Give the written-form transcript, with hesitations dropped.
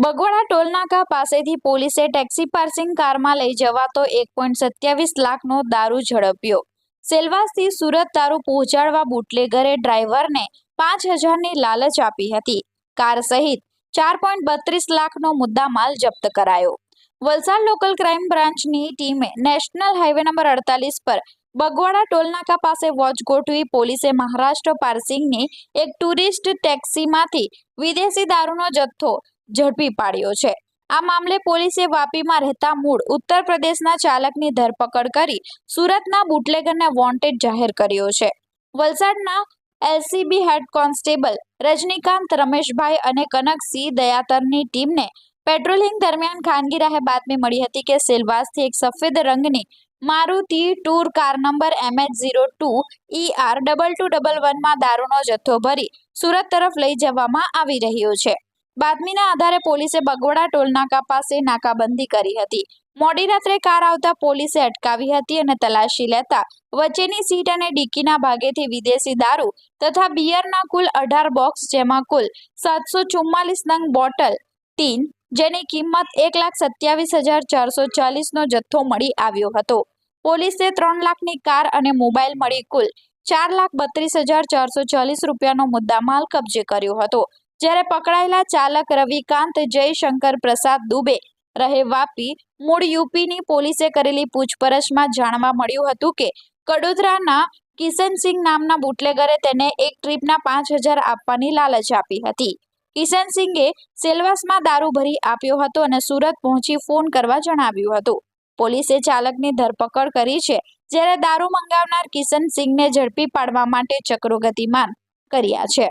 બગવાડા ટોલનાકા પાસેથી પોલીસે taxi passing કારમાં લઈ જવાતો 1.27 લાખનો દારૂ ઝડપ્યો। સેલવાસથી સુરત દારૂ પહોંચાડવા બુટલેગરે ડ્રાઈવરને 5,000ની લાલચ આપી હતી। કાર સહિત 4.32 લાખનો મુદ્દામાલ જપ્ત કરાયો। વલસાડ લોકલ ક્રાઇમ બ્રાન્ચની ટીમે નેશનલ હાઈવે નંબર 48 પર બગવાડા ટોલનાકા પાસે વોચ ગોઠવી પોલીસે મહારાષ્ટ્ર પાર્સિંગની એક ટુરિસ્ટ ટેક્સીમાંથી વિદેશી દારૂનો જથ્થો ઝડપી પાડ્યો છે। આ મામલે પોલીસે વાપીમાં રહેતા મૂળ ઉત્તર પ્રદેશના ચાલકની ધરપકડ કરી સુરતના બુટલેગરને વોન્ટેડ જાહેર કર્યો છે। વલસાડના LCB head constable Rajnikant Rameshbhai અને કનકસિંહ દયાતરની ટીમને પેટ્રોલિંગ દરમિયાન ખાનગી રાહે બાતમી મળી હતી કે સેલવાસથી એક સફેદ રંગની મારુતિ ટૂર કાર નંબર MH02ER2211માં દારૂનો જથ્થો ભરી સુરત તરફ લઈ જવામાં આવી રહ્યો છે। બાતમીના આધારે પોલીસે બગવાડા ટોલનાકા પાસે નાકાબંધી કરી હતી। મોડી રાત્રે કાર આવતા પોલીસે અટકાવી હતી અને તલાશી લેતા વચ્ચેની સીટ અને ડિક્કીના ભાગેથી વિદેશી દારૂ તથા બિયરના કુલ 18 બોક્સ જેમાં કુલ 744 નંગ બોટલ ટીન જેની કિંમત 1,27,440નો જથ્થો મળી આવ્યો હતો। પોલીસે 3 લાખની કાર અને મોબાઈલ મળી કુલ 4,32,440 રૂપિયાનો મુદ્દામાલ કબજે કર્યો હતો। જ્યારે પકડાયેલા ચાલક રવિકાંત જયશંકર પ્રસાદ દુબે રહે વાપી મૂળ યુપીની પોલીસે કરેલી પૂછપરછમાં જાણવા મળ્યું હતું કે કડોદરાના કિશનસિંહ નામના બુટલેગરે તેને એક ટ્રીપના 5,000 આપવાની લાલચ આપી હતી। કિશનસિંહે સેલવાસમાં દારૂ ભરી આપ્યો હતો અને સુરત પહોંચી ફોન કરવા જણાવ્યું હતું। પોલીસે ચાલકની ધરપકડ કરી છે, જ્યારે દારૂ મંગાવનાર કિશનસિંહને ઝડપી પાડવા માટે ચક્રો ગતિમાન કર્યા છે।